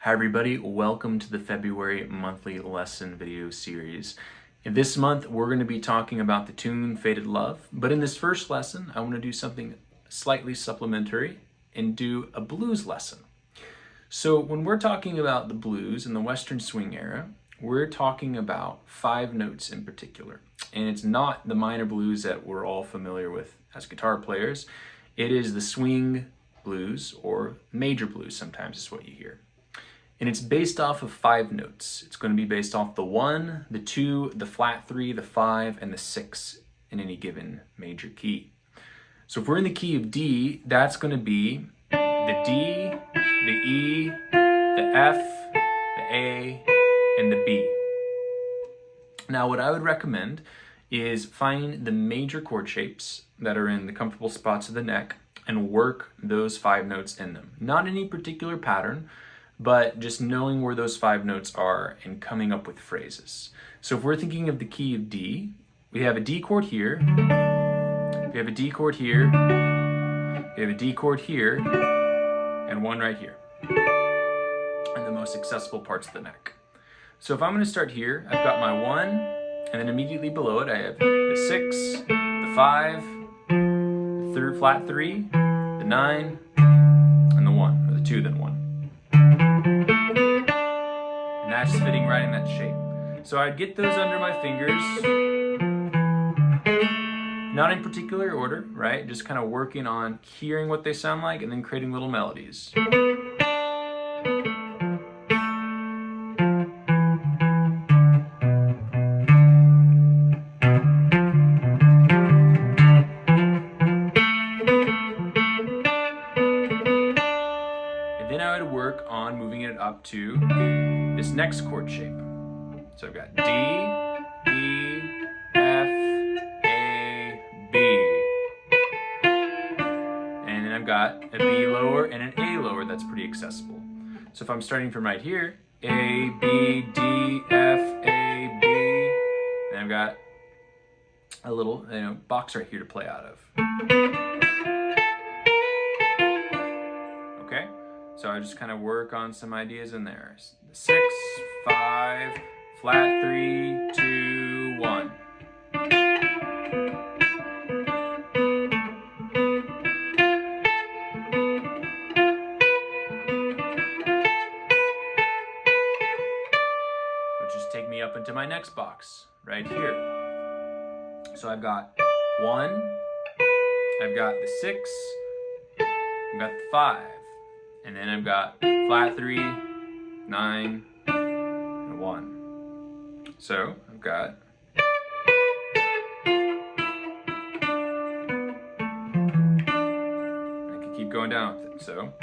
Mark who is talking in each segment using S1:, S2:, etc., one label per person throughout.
S1: Hi everybody, welcome to the February monthly lesson video series. This month we're going to be talking about the tune Faded Love, but in this first lesson I want to do something slightly supplementary and do a blues lesson. So when we're talking about the blues in the Western swing era, we're talking about 5 notes in particular. And it's not the minor blues that we're all familiar with as guitar players. It is the swing blues, or major blues sometimes is what you hear. And it's based off of 5 notes. It's going to be based off the 1, the 2, the flat 3, the 5, and the 6 in any given major key. So if we're in the key of D, that's going to be the D, the E, the F, the A, and the B. Now what I would recommend is find the major chord shapes that are in the comfortable spots of the neck and work those 5 notes in them. Not any particular pattern, but just knowing where those 5 notes are and coming up with phrases. So if we're thinking of the key of D, we have a D chord here, we have a D chord here, we have a D chord here, and one right here, and the most accessible parts of the neck. So if I'm going to start here, I've got my 1, and then immediately below it I have the 6, the 5, the third flat 3, the 9, and the 1, or the 2 then 1. And that's fitting right in that shape. So I'd get those under my fingers, not in particular order, right? Just kind of working on hearing what they sound like and then creating little melodies. And then I would work on moving it up to this next chord shape. So I've got D, E, F, A, B. And then I've got a B lower and an A lower that's pretty accessible. So if I'm starting from right here, A, B, D, F, A, B, and I've got a little box right here to play out of. Okay? So I just kind of work on some ideas in there. 6, 5, flat 3, 2, 1. Which is take me up into my next box right here. So I've got 1, I've got the 6, I've got the 5, and then I've got flat 3, 9, and 1. So I've got I can keep going down with it. So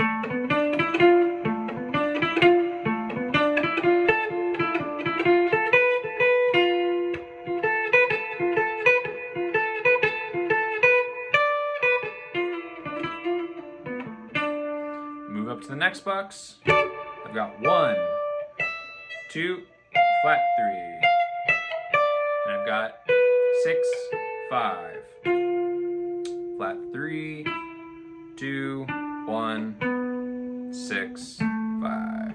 S1: move up to the next box. I've got 1, 2, flat 3. And I've got 6, 5, flat 3, 2, 1, 6, 5.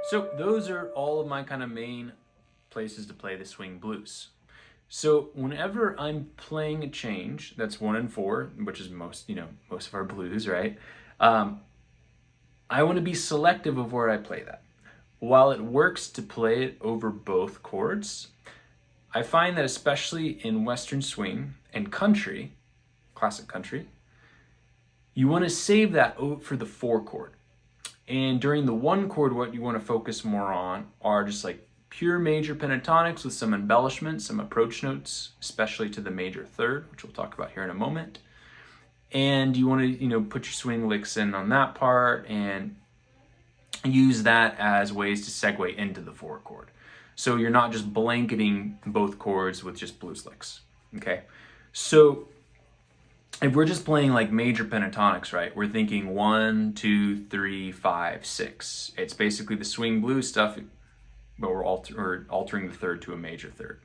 S1: So those are all of my kind of main places to play the swing blues. So whenever I'm playing a change that's 1 and 4, which is most of our blues, right? I want to be selective of where I play that. While it works to play it over both chords, I find that especially in Western swing and country, classic country, you want to save that for the 4 chord. And during the 1 chord, what you want to focus more on are just like pure major pentatonics with some embellishments, some approach notes, especially to the major 3rd, which we'll talk about here in a moment. And you want to, put your swing licks in on that part and use that as ways to segue into the 4 chord. So you're not just blanketing both chords with just blues licks, okay? So if we're just playing like major pentatonics, right, we're thinking 1, 2, 3, 5, 6. It's basically the swing blues stuff, but we're altering the third to a major third.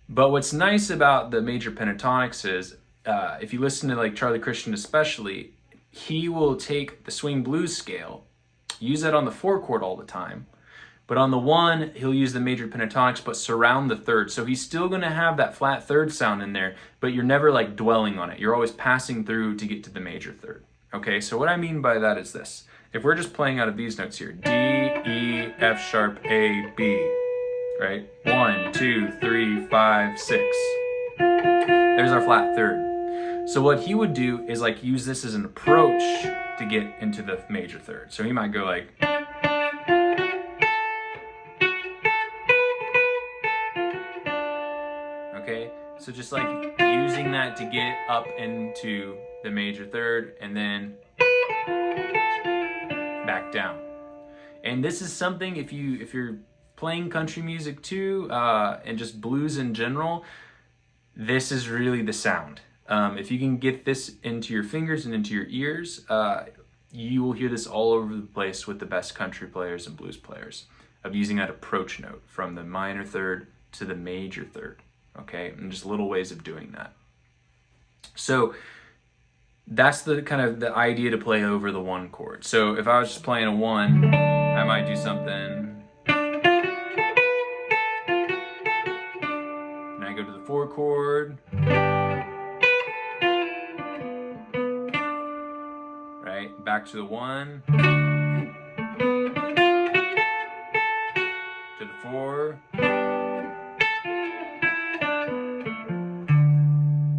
S1: But what's nice about the major pentatonics is, if you listen to like Charlie Christian especially, he will take the swing blues scale, use that on the 4 chord all the time, but on the 1, he'll use the major pentatonics, but surround the third. So he's still gonna have that flat third sound in there, but you're never like dwelling on it. You're always passing through to get to the major third. Okay, so what I mean by that is this. If we're just playing out of these notes here, D, E, F sharp, A, B, right? 1, 2, 3, 5, 6. There's our flat third. So what he would do is like use this as an approach to get into the major third. So he might go like, okay, so just like using that to get up into the major third and then back down. And this is something, if you're playing country music too, and just blues in general, this is really the sound. If you can get this into your fingers and into your ears, you will hear this all over the place with the best country players and blues players, of using that approach note from the minor third to the major third. Okay, and just little ways of doing that. So that's the kind of the idea to play over the 1 chord. So if I was just playing a 1, I might do something, and I go to the 4 chord, right, back to the 1, to the 4,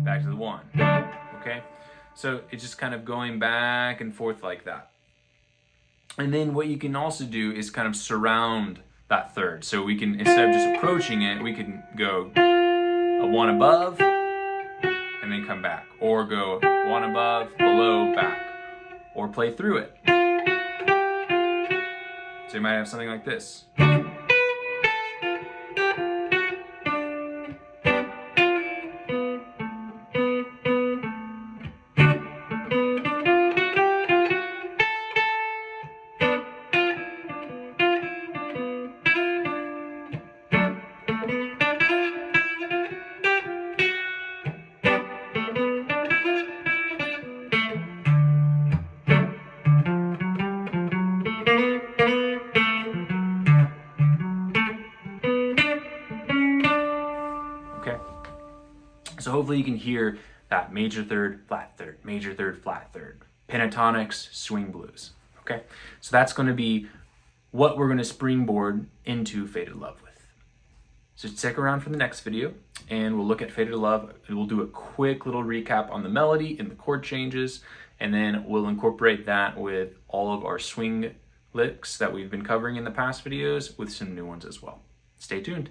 S1: back to the 1, okay? So it's just kind of going back and forth like that. And then what you can also do is kind of surround that third. So we can, instead of just approaching it, we can go a 1 above and then come back. Or go 1 above, below, back. Or play through it. So you might have something like this. So hopefully you can hear that major third, flat third, major third, flat third. Pentatonics, swing blues, okay? So that's gonna be what we're gonna springboard into Faded Love with. So stick around for the next video and we'll look at Faded Love and we'll do a quick little recap on the melody and the chord changes, and then we'll incorporate that with all of our swing licks that we've been covering in the past videos with some new ones as well. Stay tuned.